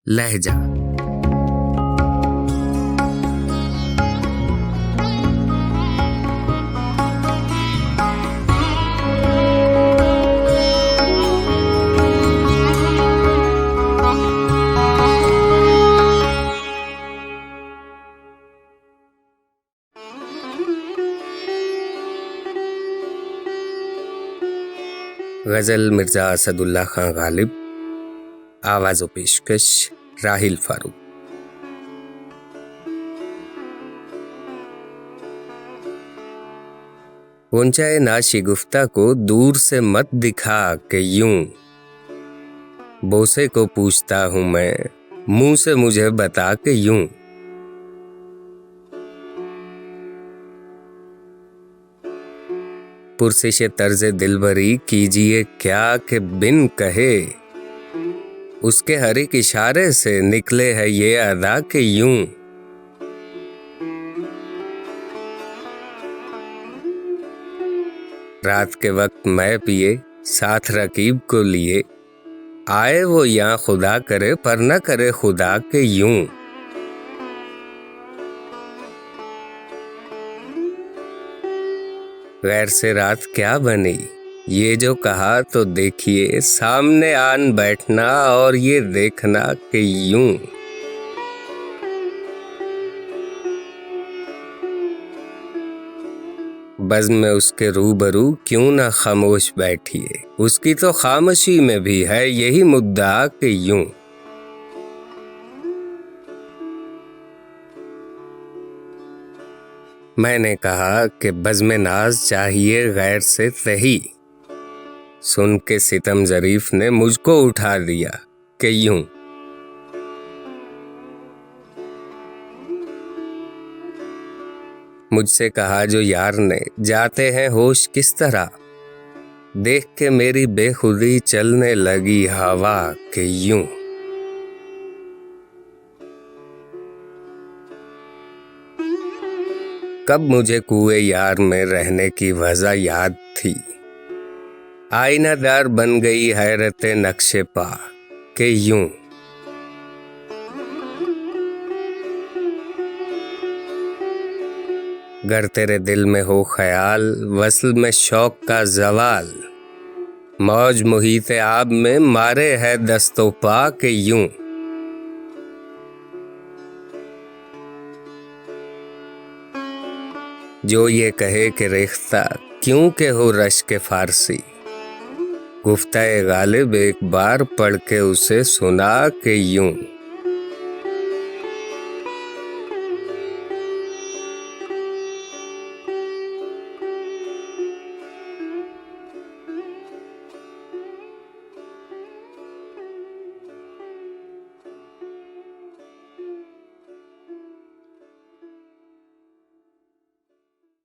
लहजा। गजल मिर्जा असदुल्ला खां गालिब, आवाज़ व पेशकश राहिल फारूक। ऊंचाए नाशिगुफ्ता को दूर से मत दिखा के यूं, बोसे को पूछता हूं मैं मुंह से मुझे बता के यूं। पुरसिश तर्ज़े दिलबरी कीजिए क्या कि बिन कहे, उसके हर एक इशारे से निकले है ये अदा के यूं। रात के वक्त मैं पिए साथ रकीब को लिए, आए वो यहाँ खुदा करे पर न करे खुदा के यूं। गैर से रात क्या बनी ये जो कहा तो देखिए, सामने आन बैठना और ये देखना कि यूं। बज़्म में उसके रूबरू क्यों ना खामोश बैठिए, उसकी तो खामोशी में भी है यही मुद्दा कि यूं। मैंने कहा कि बज़्म नाज चाहिए गैर से सही, सुन के सितम ज़रीफ ने मुझको उठा दिया कि यूं। मुझसे कहा जो यार ने जाते हैं होश किस तरह, देख के मेरी बेखुदी चलने लगी हवा कि यूं। कब मुझे कुएं यार में रहने की वजह याद थी, आईनादार बन गई हैरत नक्शे पा के यूं। गर तेरे दिल में हो ख्याल वस्ल में शौक का जवाल, मौज मुहीत आब में मारे है दस्तों पा के यूं। जो ये कहे कि रेख्ता क्यों के हो रश के फारसी, गुफ्ता-ए गालिब एक बार पढ़ के उसे सुना के यूं।